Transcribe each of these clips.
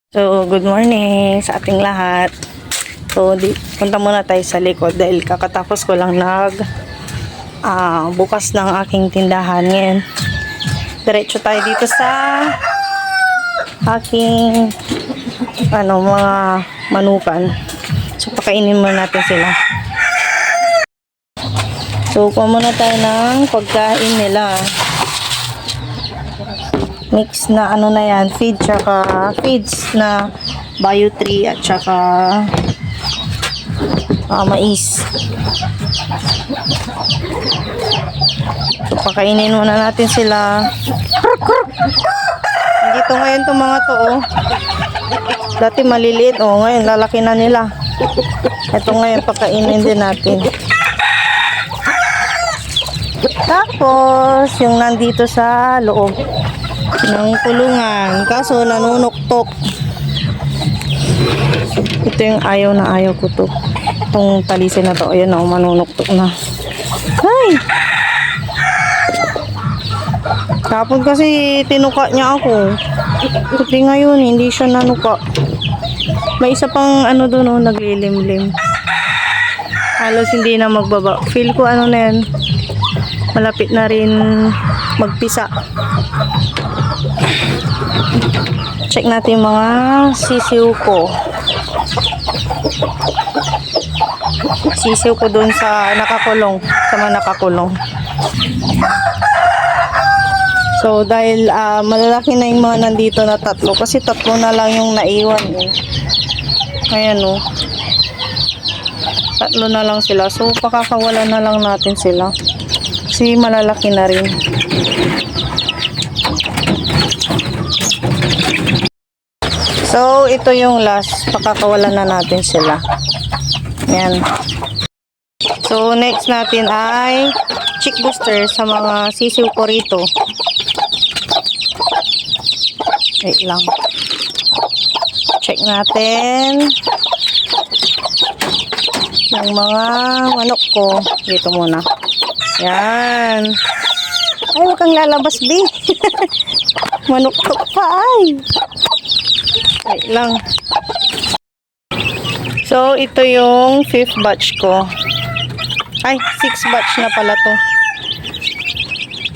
So, good morning sa ating lahat. So, punta muna tayo sa likod dahil kakatapos ko lang bukas ng aking tindahan ngayon. Diretso tayo dito sa aking mga manukan. So, pakainin muna natin sila. So, kuha muna tayo ng pagkain nila. Mix na na yan, feeds na Bio 3 at saka mais. So, pakainin muna natin sila. Dito ngayon itong mga to, oh. Dati maliliit, oh. Ngayon lalaki na nila. Ito ngayon pakainin din natin. Tapos yung nandito sa loob ng kulungan, kaso nanunuktok. Ito yung ayaw na ayaw ko to. Itong talisin na to, ayan na, manunuktok na. Ay! Kapag kasi tinuka niya ako, puti ngayon hindi siya nanuka. May isa pang doon, oh, naglilimlim. Halos hindi na magbaba. Feel ko na yan, malapit na rin magpisa. Check natin mga sisiw ko. Sisiw ko dun sa nakakulong, sa mga nakakulong. So dahil malalaki na yung mga nandito na tatlo, kasi tatlo na lang yung naiwan, eh. Ayan, oh. Tatlo na lang sila. So pakakawalan na lang natin sila. Kasi malalaki na rin. So, ito yung last. Pakakawalan na natin sila. Yan. So, next natin ay chick booster sa mga sisiw ko rito. Wait lang. Check natin yung mga manok ko. Dito muna. Yan. Ay, huwag kang lalabas, B. Manuktok pa, ay. Wait lang. So, ito yung 5th batch ko. Ay, 6th batch na pala to.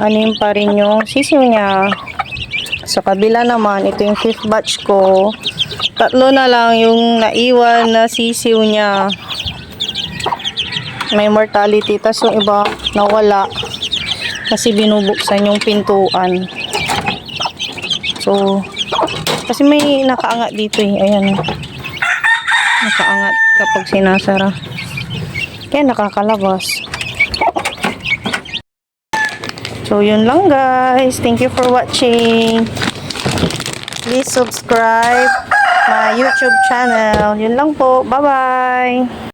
Anim pa rin yung sisiw niya. Sa kabila naman, ito yung 5th batch ko. Tatlo na lang yung naiwan na sisiw niya. May mortality. Tas yung iba nawala. Kasi binubuksan yung pintuan. So, kasi may nakaangat dito, eh. Ayan. Nakaangat kapag sinasara. Kaya nakakalabas. So, yun lang, guys. Thank you for watching. Please subscribe my YouTube channel. Yun lang po. Bye-bye.